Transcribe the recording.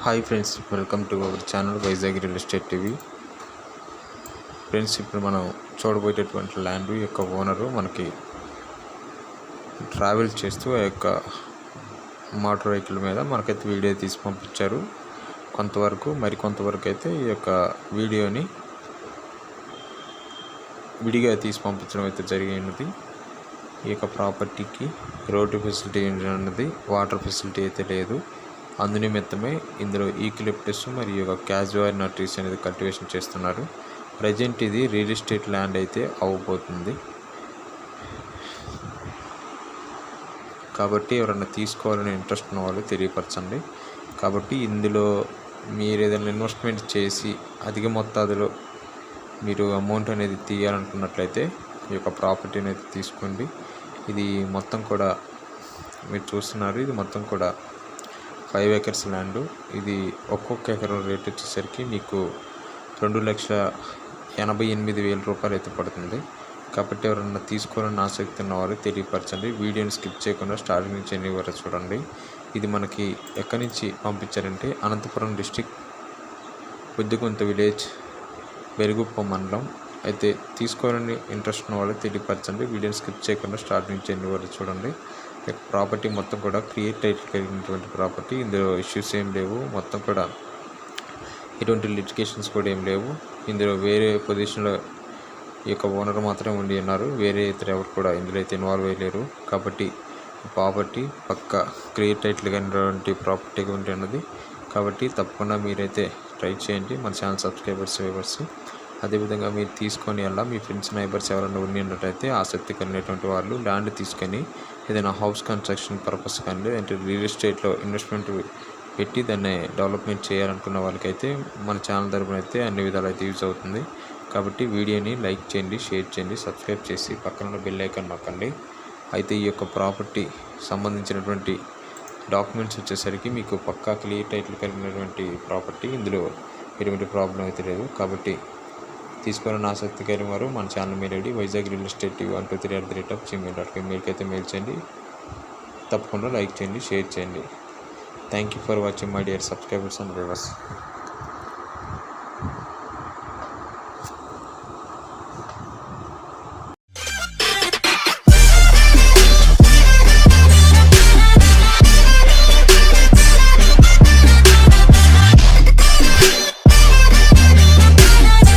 Hi friends, welcome to our channel Vizag real estate TV. Friends, ఇప్పుడు మనం చూడబోయేటటువంటి land యొక్క owner మనకి ట్రావెల్ చేస్తూ ఆ యొక్క మోటార్ వెహికల్ మీద మనకైతే వీడియో తీసి పంపించారు. మరికొంతవరకు అయితే ఈ యొక్క వీడియోని విడిగా తీసి పంపించడం అయితే జరిగినది. ఈ యొక్క ప్రాపర్టీకి రోడ్డు ఫెసిలిటీ అన్నది, వాటర్ ఫెసిలిటీ అయితే లేదు. అందునిమిత్తమే ఇందులో ఈక్లిప్టస్ మరియు క్యాజువల్ ట్రీస్ అనేది కల్టివేషన్ చేస్తున్నారు. ప్రజెంట్ ఇది రియల్ ఎస్టేట్ ల్యాండ్ అయితే అవ్వబోతుంది. కాబట్టి ఎవరైనా తీసుకోవాలని ఇంట్రెస్ట్ ఉన్న వాళ్ళు తెలియపరచండి. కాబట్టి ఇందులో మీరు ఏదైనా ఇన్వెస్ట్మెంట్ చేసి అధిక మొత్తాదులో మీరు అమౌంట్ అనేది తీయాలనుకున్నట్లయితే ఈ యొక్క ప్రాపర్టీని అయితే తీసుకోండి. ఇది మొత్తం కూడా మీరు చూస్తున్నారు, ఇది మొత్తం కూడా 5 acres ల్యాండ్. ఇది ఒక్కొక్క ఎకరం రేట్ వచ్చేసరికి మీకు 2,88,000 రూపాయలు అయితే పడుతుంది. కాబట్టి ఎవరన్నా తీసుకోవాలని ఆసక్తి ఉన్నవారు తెలియపరచండి. వీడియోని స్కిప్ చేయకుండా స్టార్టింగ్ నుంచి ఎన్ని వరకు చూడండి. ఇది మనకి ఎక్కడి నుంచి పంపించారంటే అనంతపురం డిస్టిక్, బుద్దిగుంత విలేజ్, బెరుగుప్ప మండలం. అయితే తీసుకోవాలని ఇంట్రెస్ట్ ఉన్న వాళ్ళు తెలియపరచండి. వీడియోని స్కిప్ చేయకుండా స్టార్ట్ నుంచి ఎన్ని వరకు చూడండి. ప్రాపర్టీ మొత్తం కూడా క్రియేట్ టైటిల్ కలిగినటువంటి ప్రాపర్టీ. ఇందులో ఇష్యూస్ ఏం లేవు. మొత్తం కూడా ఎటువంటి లిటిగేషన్స్ కూడా ఏం లేవు. ఇందులో వేరే పొజిషన్లో ఈ యొక్క ఓనర్ మాత్రమే ఉండి ఉన్నారు. వేరే ఇతర ఎవరు కూడా ఇందులో అయితే ఇన్వాల్వ్ అయ్యలేరు. కాబట్టి ప్రాపర్టీ పక్క క్రియేట్ టైటిల్ కలిగినటువంటి ప్రాపర్టీగా ఉండి ఉన్నది. కాబట్టి తప్పకుండా మీరైతే ట్రై చేయండి. మన ఛానల్ సబ్స్క్రైబర్స్, వ్యూవర్స్, అదేవిధంగా మీరు తీసుకొని అలా మీ ఫ్రెండ్స్, నైబర్స్ ఎవరైనా ఉన్నట్టయితే ఆసక్తి కలిగినటువంటి వాళ్ళు ల్యాండ్ తీసుకొని ఏదైనా హౌస్ కన్స్ట్రక్షన్ పర్పస్ కానీ లేదంటే రియల్ ఎస్టేట్లో ఇన్వెస్ట్మెంట్ పెట్టి దాన్ని డెవలప్మెంట్ చేయాలనుకున్న వాళ్ళకైతే మన ఛానల్ తరపున అయితే అన్ని విధాలు అయితే యూజ్ అవుతుంది. కాబట్టి వీడియోని లైక్ చేయండి, షేర్ చేయండి, సబ్స్క్రైబ్ చేసి పక్కన బెల్ ఐకాన్ నొక్కండి. అయితే ఈ యొక్క ప్రాపర్టీ సంబంధించినటువంటి డాక్యుమెంట్స్ వచ్చేసరికి మీకు పక్కా క్లియర్ టైటిల్ కలిగినటువంటి ప్రాపర్టీ. ఇందులో ఎటువంటి ప్రాబ్లం అయితే లేదు. కాబట్టి తీసుకోవాలని ఆసక్తి కలిగిన వారు మన channel mail ID Vizag real estate TV 123@gmail.com మెయిల్కి మెయిల్ చేయండి. తప్పకుండా లైక్ చేయండి, షేర్ చేయండి. Thank you for watching my dear subscribers and viewers.